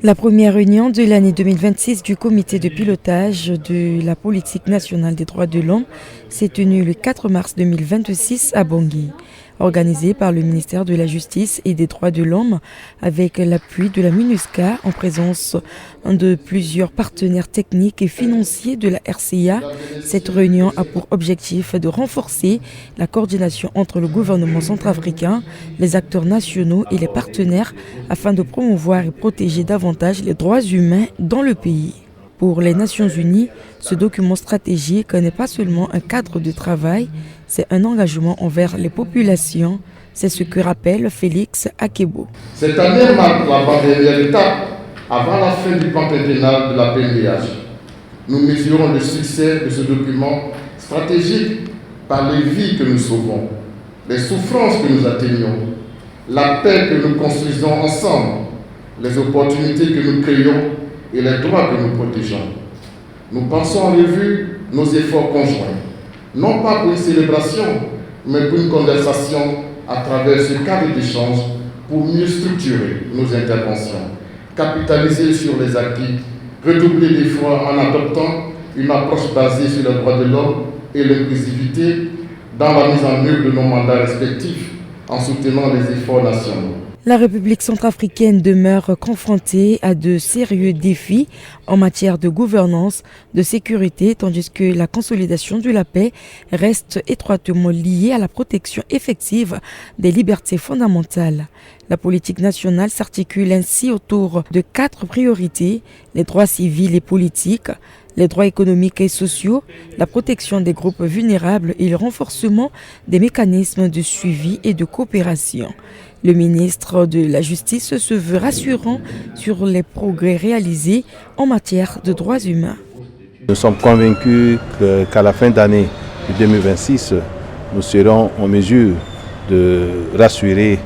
La première réunion de l'année 2026 du comité de pilotage de la politique nationale des droits de l'homme s'est tenue le 4 mars 2026 à Bangui. Organisée par le ministère de la Justice et des Droits de l'Homme avec l'appui de la MINUSCA en présence de plusieurs partenaires techniques et financiers de la RCA, cette réunion a pour objectif de renforcer la coordination entre le gouvernement centrafricain, les acteurs nationaux et les partenaires afin de promouvoir et protéger davantage les droits humains dans le pays. Pour les Nations Unies, ce document stratégique n'est pas seulement un cadre de travail, c'est un engagement envers les populations. C'est ce que rappelle Félix Akebo. Cette année marque l'avant-dernière étape avant la fin du plan quinquennal de la PNDH. Nous mesurons le succès de ce document stratégique par les vies que nous sauvons, les souffrances que nous atteignons, la paix que nous construisons ensemble, les opportunités que nous créons et les droits que nous protégeons. Nous passons en revue nos efforts conjoints, non pas pour une célébration, mais pour une conversation à travers ce cadre d'échange pour mieux structurer nos interventions, capitaliser sur les acquis, redoubler d'efforts en adoptant une approche basée sur les droits de l'homme et l'inclusivité dans la mise en œuvre de nos mandats respectifs en soutenant les efforts nationaux. La République centrafricaine demeure confrontée à de sérieux défis en matière de gouvernance, de sécurité, tandis que la consolidation de la paix reste étroitement liée à la protection effective des libertés fondamentales. La politique nationale s'articule ainsi autour de 4 priorités: les droits civils et politiques, les droits économiques et sociaux, la protection des groupes vulnérables et le renforcement des mécanismes de suivi et de coopération. Le ministre de la Justice se veut rassurant sur les progrès réalisés en matière de droits humains. Nous sommes convaincus qu'à la fin d'année 2026, nous serons en mesure de rassurer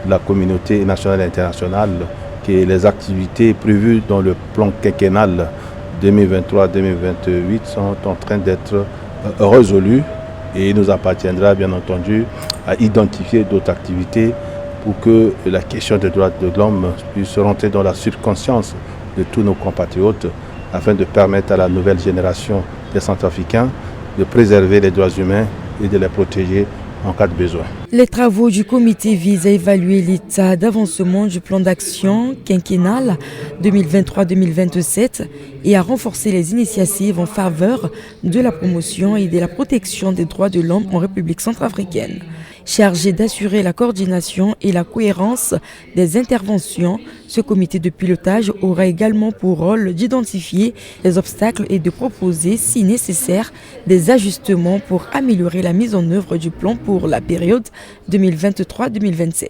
la communauté nationale et internationale que les activités prévues dans le plan quinquennal 2023-2028 sont en train d'être résolues et il nous appartiendra bien entendu à identifier d'autres activités pour que la question des droits de l'homme puisse rentrer dans la subconscience de tous nos compatriotes afin de permettre à la nouvelle génération des Centrafricains de préserver les droits humains et de les protéger en cas de besoin. Les travaux du comité visent à évaluer l'état d'avancement du plan d'action quinquennal 2023-2027 et à renforcer les initiatives en faveur de la promotion et de la protection des droits de l'homme en République centrafricaine. Chargé d'assurer la coordination et la cohérence des interventions, ce comité de pilotage aura également pour rôle d'identifier les obstacles et de proposer, si nécessaire, des ajustements pour améliorer la mise en œuvre du plan pour la période 2023-2027.